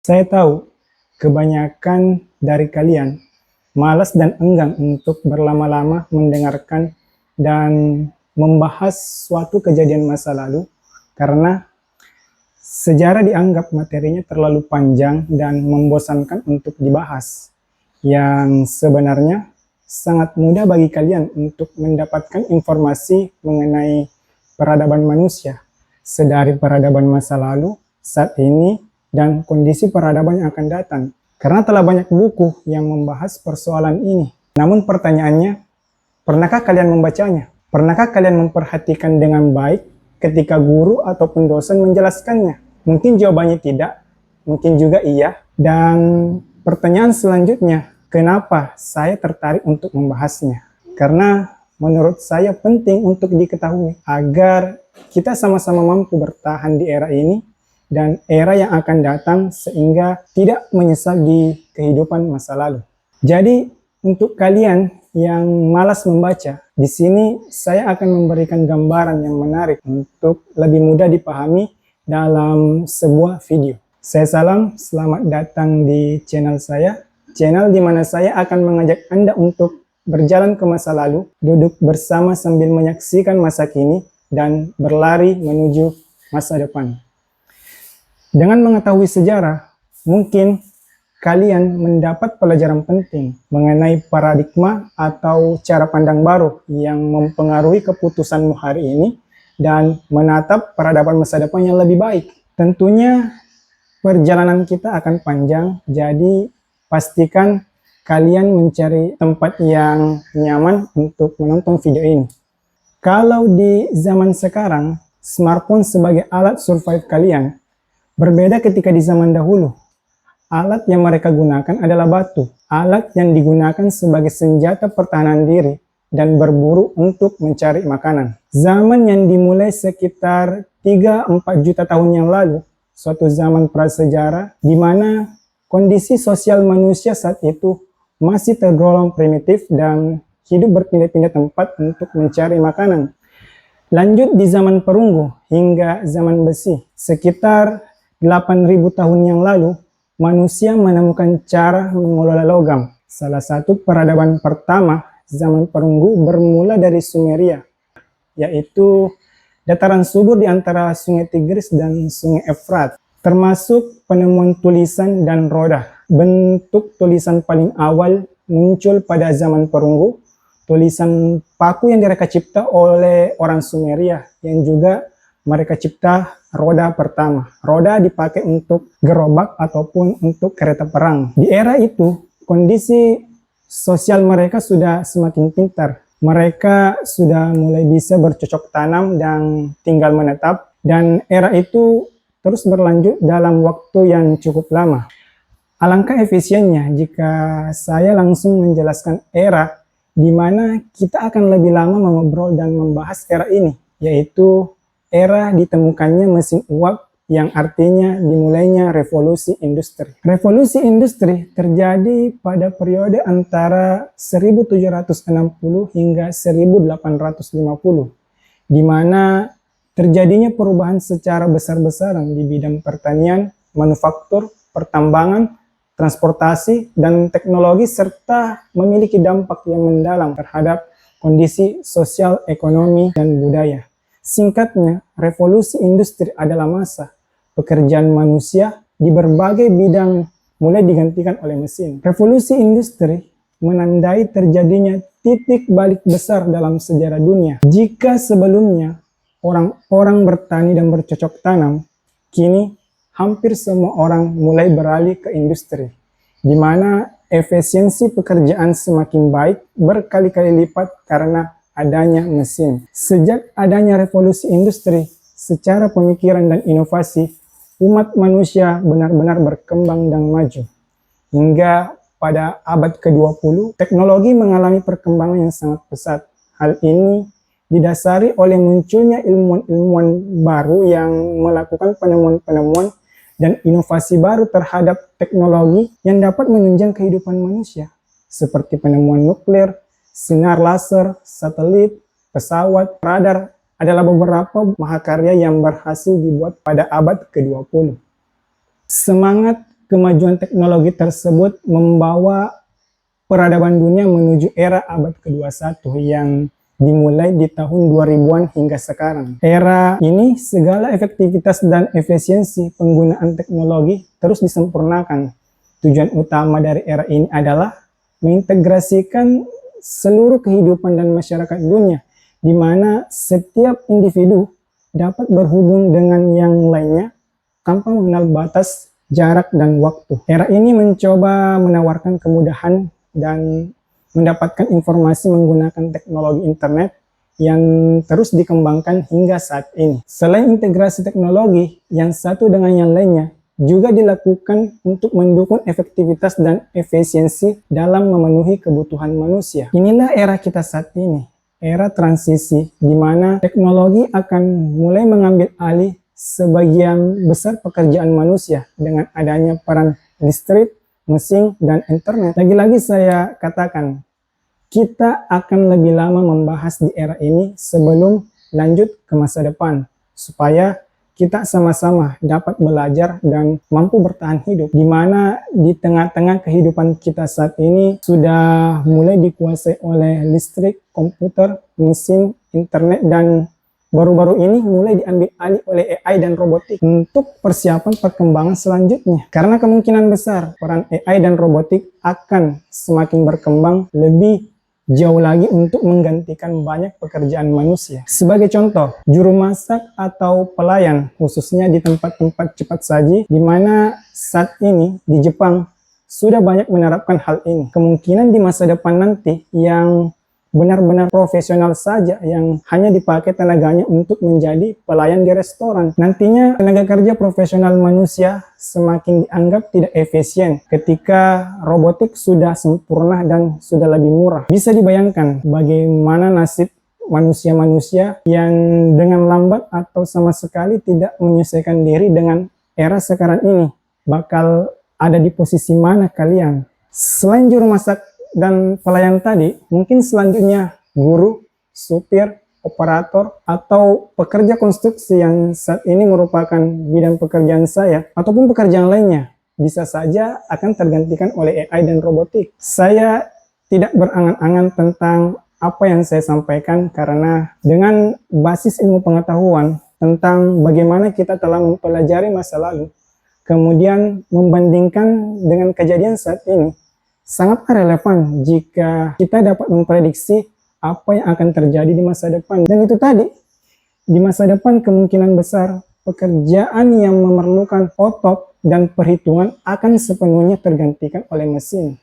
Saya tahu kebanyakan dari kalian malas dan enggan untuk berlama-lama mendengarkan dan membahas suatu kejadian masa lalu karena sejarah dianggap materinya terlalu panjang dan membosankan untuk dibahas. Yang sebenarnya sangat mudah bagi kalian untuk mendapatkan informasi mengenai peradaban manusia, sedari peradaban masa lalu, saat ini, dan kondisi peradaban yang akan datang. Karena telah banyak buku yang membahas persoalan ini. Namun pertanyaannya, pernahkah kalian membacanya? Pernahkah kalian memperhatikan dengan baik ketika guru ataupun dosen menjelaskannya? Mungkin jawabannya tidak, mungkin juga iya. Dan pertanyaan selanjutnya, kenapa saya tertarik untuk membahasnya? Karena menurut saya penting untuk diketahui agar kita sama-sama mampu bertahan di era ini dan era yang akan datang sehingga tidak menyesal di kehidupan masa lalu. Jadi untuk kalian yang malas membaca, di sini saya akan memberikan gambaran yang menarik untuk lebih mudah dipahami dalam sebuah video. Saya salam, selamat datang di channel saya, channel di mana saya akan mengajak Anda untuk berjalan ke masa lalu, duduk bersama sambil menyaksikan masa kini, dan berlari menuju masa depan. Dengan mengetahui sejarah, mungkin kalian mendapat pelajaran penting mengenai paradigma atau cara pandang baru yang mempengaruhi keputusanmu hari ini dan menatap peradaban masa depan yang lebih baik. Tentunya perjalanan kita akan panjang, jadi pastikan kalian mencari tempat yang nyaman untuk menonton video ini. Kalau di zaman sekarang, smartphone sebagai alat survive kalian, berbeda ketika di zaman dahulu. Alat yang mereka gunakan adalah batu, alat yang digunakan sebagai senjata pertahanan diri dan berburu untuk mencari makanan. Zaman yang dimulai sekitar 3-4 juta tahun yang lalu, suatu zaman prasejarah di mana kondisi sosial manusia saat itu masih tergolong primitif dan hidup berpindah-pindah tempat untuk mencari makanan. Lanjut di zaman perunggu hingga zaman besi, sekitar 8.000 tahun yang lalu, manusia menemukan cara mengelola logam. Salah satu peradaban pertama zaman perunggu bermula dari Sumeria, yaitu dataran subur di antara Sungai Tigris dan Sungai Efrat, termasuk penemuan tulisan dan roda. Bentuk tulisan paling awal muncul pada zaman perunggu, tulisan paku yang mereka cipta oleh orang Sumeria, yang juga mereka cipta roda pertama. Roda dipakai untuk gerobak ataupun untuk kereta perang. Di era itu, kondisi sosial mereka sudah semakin pintar. Mereka sudah mulai bisa bercocok tanam dan tinggal menetap. Dan era itu terus berlanjut dalam waktu yang cukup lama. Alangkah efisiennya jika saya langsung menjelaskan era di mana kita akan lebih lama mengobrol dan membahas era ini, yaitu era ditemukannya mesin uap yang artinya dimulainya revolusi industri. Revolusi industri terjadi pada periode antara 1760 hingga 1850, di mana terjadinya perubahan secara besar-besaran di bidang pertanian, manufaktur, pertambangan, transportasi, dan teknologi, serta memiliki dampak yang mendalam terhadap kondisi sosial, ekonomi, dan budaya. Singkatnya, revolusi industri adalah masa pekerjaan manusia di berbagai bidang mulai digantikan oleh mesin. Revolusi industri menandai terjadinya titik balik besar dalam sejarah dunia. Jika sebelumnya orang-orang bertani dan bercocok tanam, kini hampir semua orang mulai beralih ke industri, di mana efisiensi pekerjaan semakin baik berkali-kali lipat karena adanya mesin. Sejak adanya revolusi industri, secara pemikiran dan inovasi, umat manusia benar-benar berkembang dan maju. Hingga pada abad ke-20, teknologi mengalami perkembangan yang sangat pesat. Hal ini didasari oleh munculnya ilmuwan-ilmuwan baru yang melakukan penemuan-penemuan dan inovasi baru terhadap teknologi yang dapat menunjang kehidupan manusia, seperti penemuan nuklir, sinar laser, satelit, pesawat, radar adalah beberapa mahakarya yang berhasil dibuat pada abad ke-20. Semangat kemajuan teknologi tersebut membawa peradaban dunia menuju era abad ke-21 yang dimulai di tahun 2000-an hingga sekarang. Era ini segala efektivitas dan efisiensi penggunaan teknologi terus disempurnakan. Tujuan utama dari era ini adalah mengintegrasikan seluruh kehidupan dan masyarakat dunia, di mana setiap individu dapat berhubung dengan yang lainnya tanpa mengenal batas, jarak, dan waktu. Era ini mencoba menawarkan kemudahan dan mendapatkan informasi menggunakan teknologi internet yang terus dikembangkan hingga saat ini. Selain integrasi teknologi, yang satu dengan yang lainnya juga dilakukan untuk mendukung efektivitas dan efisiensi dalam memenuhi kebutuhan manusia. Inilah era kita saat ini, era transisi di mana teknologi akan mulai mengambil alih sebagian besar pekerjaan manusia dengan adanya peran listrik, mesin, dan internet. Lagi-lagi saya katakan, kita akan lebih lama membahas di era ini sebelum lanjut ke masa depan, supaya kita sama-sama dapat belajar dan mampu bertahan hidup, di mana di tengah-tengah kehidupan kita saat ini sudah mulai dikuasai oleh listrik, komputer, mesin, internet, dan baru-baru ini mulai diambil alih oleh AI dan robotik untuk persiapan perkembangan selanjutnya. Karena kemungkinan besar peran AI dan robotik akan semakin berkembang lebih jauh lagi untuk menggantikan banyak pekerjaan manusia. Sebagai contoh, juru masak atau pelayan, khususnya di tempat-tempat cepat saji, di mana saat ini di Jepang sudah banyak menerapkan hal ini. Kemungkinan di masa depan nanti yang benar-benar profesional saja yang hanya dipakai tenaganya untuk menjadi pelayan di restoran. Nantinya tenaga kerja profesional manusia semakin dianggap tidak efisien ketika robotik sudah sempurna dan sudah lebih murah. Bisa dibayangkan bagaimana nasib manusia-manusia yang dengan lambat atau sama sekali tidak menyesuaikan diri dengan era sekarang ini. Bakal ada di posisi mana kalian? Selain juru masak dan pelayan tadi, mungkin selanjutnya guru, supir, operator, atau pekerja konstruksi yang saat ini merupakan bidang pekerjaan saya, ataupun pekerjaan lainnya, bisa saja akan tergantikan oleh AI dan robotik. Saya tidak berangan-angan tentang apa yang saya sampaikan karena dengan basis ilmu pengetahuan tentang bagaimana kita telah mempelajari masa lalu, kemudian membandingkan dengan kejadian saat ini, sangat relevan jika kita dapat memprediksi apa yang akan terjadi di masa depan. Dan itu tadi, di masa depan kemungkinan besar pekerjaan yang memerlukan otot dan perhitungan akan sepenuhnya tergantikan oleh mesin.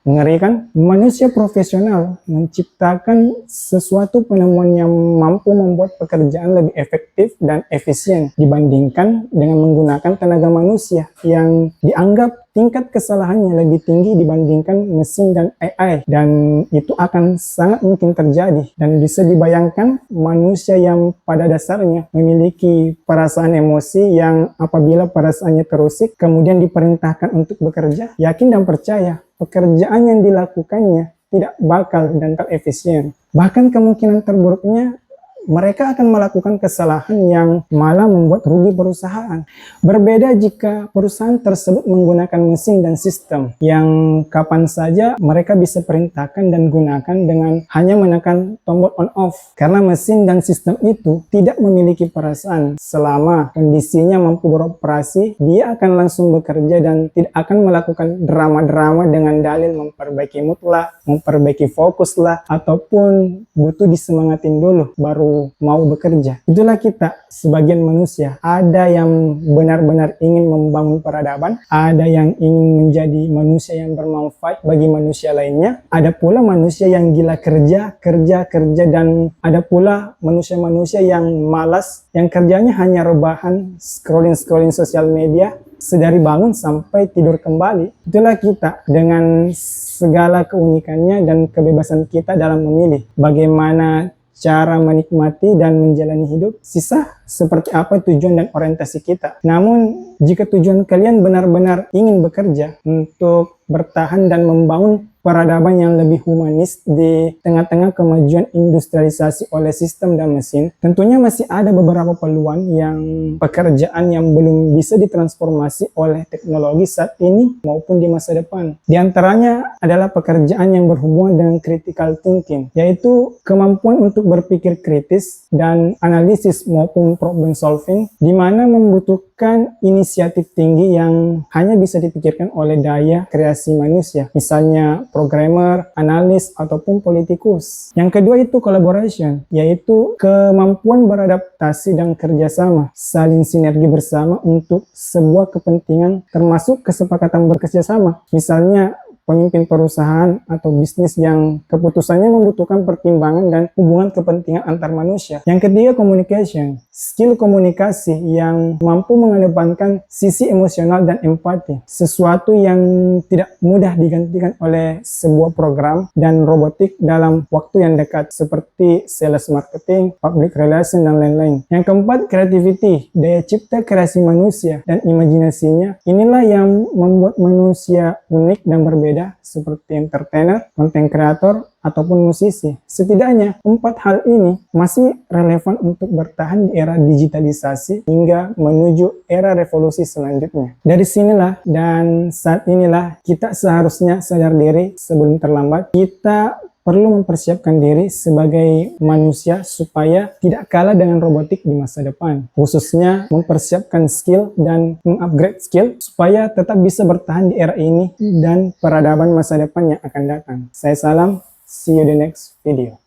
Mengerikan, manusia profesional menciptakan sesuatu penemuan yang mampu membuat pekerjaan lebih efektif dan efisien dibandingkan dengan menggunakan tenaga manusia yang dianggap tingkat kesalahannya lebih tinggi dibandingkan mesin dan AI, dan itu akan sangat mungkin terjadi. Dan bisa dibayangkan manusia yang pada dasarnya memiliki perasaan emosi yang apabila perasaannya terusik kemudian diperintahkan untuk bekerja, yakin dan percaya pekerjaan yang dilakukannya tidak bakal dan tak efisien. Bahkan kemungkinan terburuknya mereka akan melakukan kesalahan yang malah membuat rugi perusahaan. Berbeda jika perusahaan tersebut menggunakan mesin dan sistem yang kapan saja mereka bisa perintahkan dan gunakan dengan hanya menekan tombol on off. Karena mesin dan sistem itu tidak memiliki perasaan. Selama kondisinya mampu beroperasi, dia akan langsung bekerja dan tidak akan melakukan drama-drama dengan dalil memperbaiki mood lah, memperbaiki fokus lah, ataupun butuh disemangatin dulu baru mau bekerja. Itulah kita sebagian manusia. Ada yang benar-benar ingin membangun peradaban, ada yang ingin menjadi manusia yang bermanfaat bagi manusia lainnya, ada pula manusia yang gila kerja, dan ada pula manusia-manusia yang malas, yang kerjanya hanya rebahan, scrolling sosial media, sedari bangun sampai tidur kembali. Itulah kita dengan segala keunikannya dan kebebasan kita dalam memilih bagaimana cara menikmati dan menjalani hidup. Sisa seperti apa tujuan dan orientasi kita. Namun Jika tujuan kalian benar-benar ingin bekerja untuk bertahan dan membangun peradaban yang lebih humanis di tengah-tengah kemajuan industrialisasi oleh sistem dan mesin, tentunya masih ada beberapa peluang yang pekerjaan yang belum bisa ditransformasi oleh teknologi saat ini maupun di masa depan. Di antaranya adalah pekerjaan yang berhubungan dengan critical thinking, yaitu kemampuan untuk berpikir kritis dan analisis maupun problem solving, di mana membutuhkan inisiatif tinggi yang hanya bisa dipikirkan oleh daya kreasi manusia, misalnya programmer, analis, ataupun politikus. Yang kedua itu collaboration, yaitu kemampuan beradaptasi dan kerjasama, saling sinergi bersama untuk sebuah kepentingan termasuk kesepakatan bekerjasama. Misalnya pemimpin perusahaan atau bisnis yang keputusannya membutuhkan pertimbangan dan hubungan kepentingan antar manusia. Yang ketiga, communication. Skill komunikasi yang mampu mengedepankan sisi emosional dan empati. Sesuatu yang tidak mudah digantikan oleh sebuah program dan robotik dalam waktu yang dekat, seperti sales marketing, public relation, dan lain-lain. Yang keempat, creativity. Daya cipta kreasi manusia dan imajinasinya. Inilah yang membuat manusia unik dan berbeda, seperti entertainer, content creator, ataupun musisi. Setidaknya, 4 hal ini masih relevan untuk bertahan di era digitalisasi hingga menuju era revolusi selanjutnya. Dari sinilah dan saat inilah kita seharusnya sadar diri sebelum terlambat. Kita perlu mempersiapkan diri sebagai manusia supaya tidak kalah dengan robotik di masa depan. Khususnya mempersiapkan skill dan mengupgrade skill supaya tetap bisa bertahan di era ini dan peradaban masa depan yang akan datang. Saya salam, see you the next video.